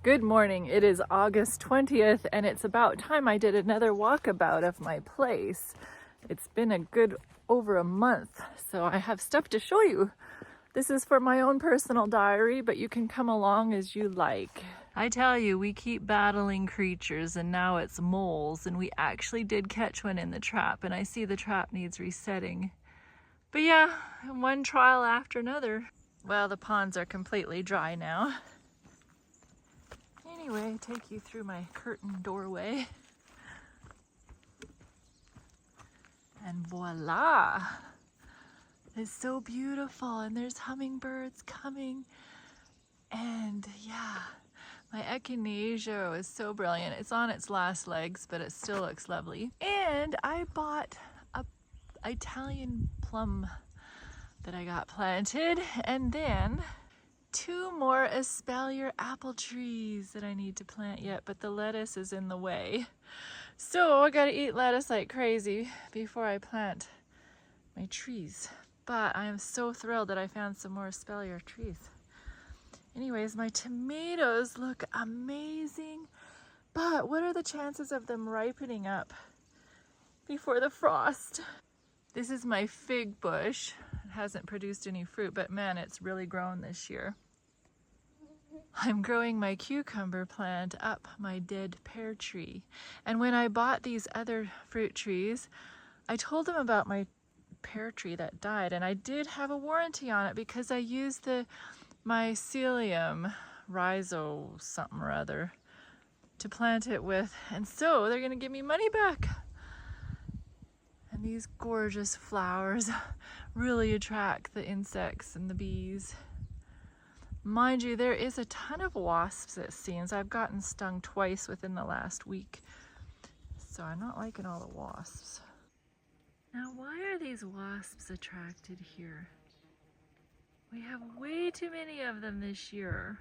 Good morning. It is August 20th and it's about time I did another walkabout of my place. It's been a good over a month, so I have stuff to show you. This is for my own personal diary, but you can come along as you like. I tell you, we keep battling creatures and now it's moles, and we actually did catch one in the trap, and I see the trap needs resetting. But yeah, one trial after another. Well, the ponds are completely dry now. Anyway, take you through my curtain doorway. And voila! It's so beautiful, and there's hummingbirds coming. And yeah, my echinacea is so brilliant. It's on its last legs, but it still looks lovely. And I bought a Italian plum that I got planted, and then 2 more espalier apple trees that I need to plant yet, but the lettuce is in the way. So I gotta eat lettuce like crazy before I plant my trees. But I am so thrilled that I found some more espalier trees. Anyways, my tomatoes look amazing, but what are the chances of them ripening up before the frost? This is my fig bush. It hasn't produced any fruit, but man, it's really grown this year. I'm growing my cucumber plant up my dead pear tree. And when I bought these other fruit trees, I told them about my pear tree that died, and I did have a warranty on it because I used the mycelium rhizo something or other to plant it with, and so they're gonna give me money back. And these gorgeous flowers really attract the insects and the bees. Mind you, there is a ton of wasps, it seems. I've gotten stung twice within the last week, so I'm not liking all the wasps. Now, why are these wasps attracted here? We have way too many of them this year.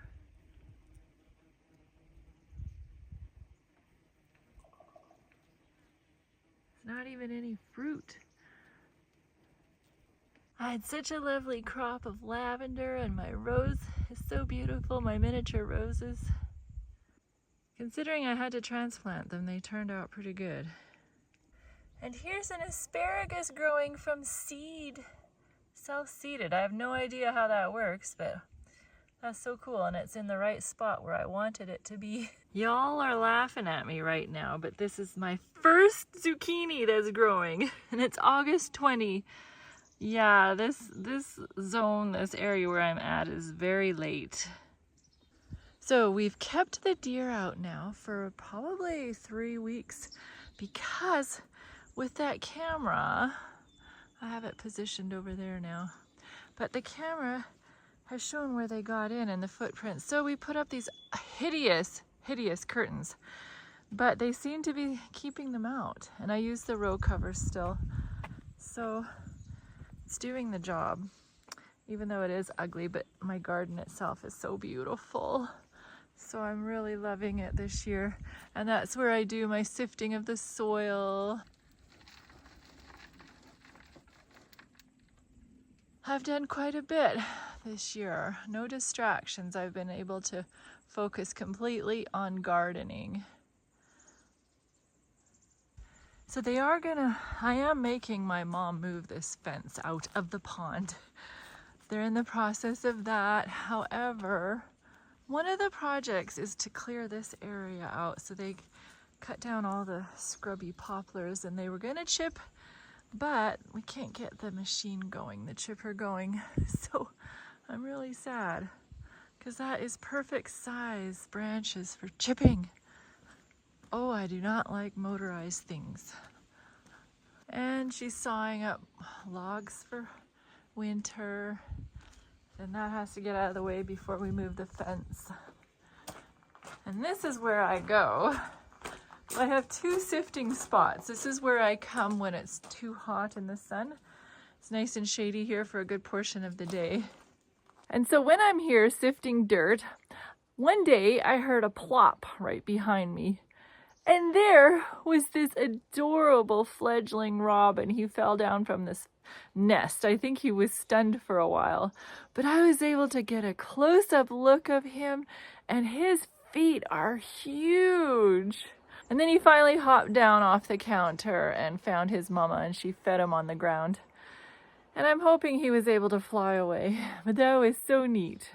There's not even any fruit. I had such a lovely crop of lavender, and my rose is so beautiful, my miniature roses. Considering I had to transplant them, they turned out pretty good. And here's an asparagus growing from seed, self-seeded. I have no idea how that works, but that's so cool, and it's in the right spot where I wanted it to be. Y'all are laughing at me right now, but this is my first zucchini that's growing, and it's August 20. Yeah, this zone, this area where I'm at is very late. So we've kept the deer out now for probably 3 weeks because with that camera, I have it positioned over there now, but the camera has shown where they got in and the footprints. So we put up these hideous curtains, but they seem to be keeping them out. And I use the row cover still. So it's doing the job, even though it is ugly, but my garden itself is so beautiful. So I'm really loving it this year. And that's where I do my sifting of the soil. I've done quite a bit this year. No distractions. I've been able to focus completely on gardening. So I am making my mom move this fence out of the pond. They're in the process of that. However, one of the projects is to clear this area out. So they cut down all the scrubby poplars, and they were gonna chip, but we can't get the machine going, the chipper going. So I'm really sad because that is perfect size branches for chipping. Oh, I do not like motorized things. And she's sawing up logs for winter. And that has to get out of the way before we move the fence. And this is where I go. I have 2 sifting spots. This is where I come when it's too hot in the sun. It's nice and shady here for a good portion of the day. And so when I'm here sifting dirt, one day I heard a plop right behind me. And there was this adorable fledgling robin. He fell down from this nest. I think he was stunned for a while, but I was able to get a close-up look of him, and his feet are huge. And then he finally hopped down off the counter and found his mama, and she fed him on the ground. And I'm hoping he was able to fly away, but that was so neat.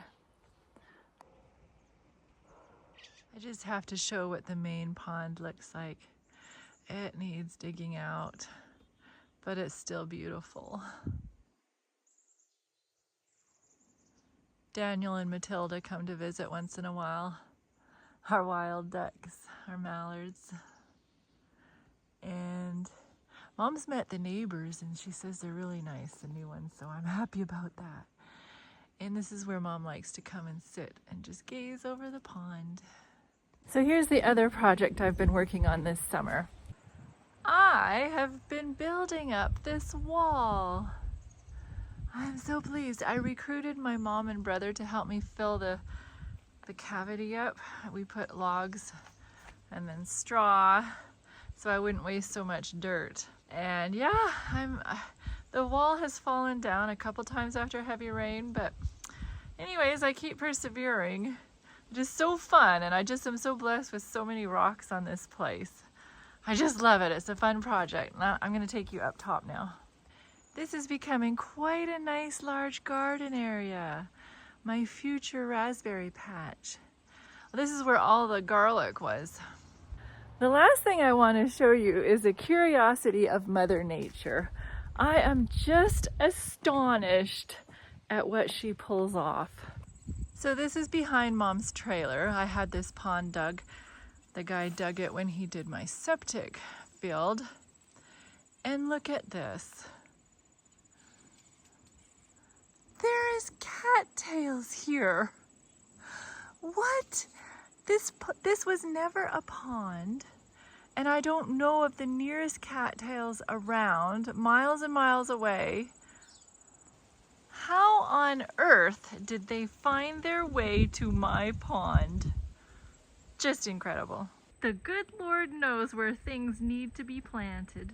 I just have to show what the main pond looks like. It needs digging out, but it's still beautiful. Daniel and Matilda come to visit once in a while. Our wild ducks, our mallards. And Mom's met the neighbors and she says they're really nice, the new ones, so I'm happy about that. And this is where Mom likes to come and sit and just gaze over the pond. So here's the other project I've been working on this summer. I have been building up this wall. I'm so pleased. I recruited my mom and brother to help me fill the cavity up. We put logs and then straw so I wouldn't waste so much dirt. And yeah, the wall has fallen down a couple times after heavy rain, but anyways, I keep persevering. It is so fun, and I just am so blessed with so many rocks on this place. I just love it. It's a fun project. Now I'm going to take you up top now. This is becoming quite a nice large garden area. My future raspberry patch. Well, this is where all the garlic was. The last thing I want to show you is a curiosity of Mother Nature. I am just astonished at what she pulls off. So this is behind Mom's trailer. I had this pond dug. The guy dug it when he did my septic field. And look at this. There is cattails here. What? This was never a pond, and I don't know of the nearest cattails around, miles and miles away. How on earth did they find their way to my pond? Just incredible. The good Lord knows where things need to be planted.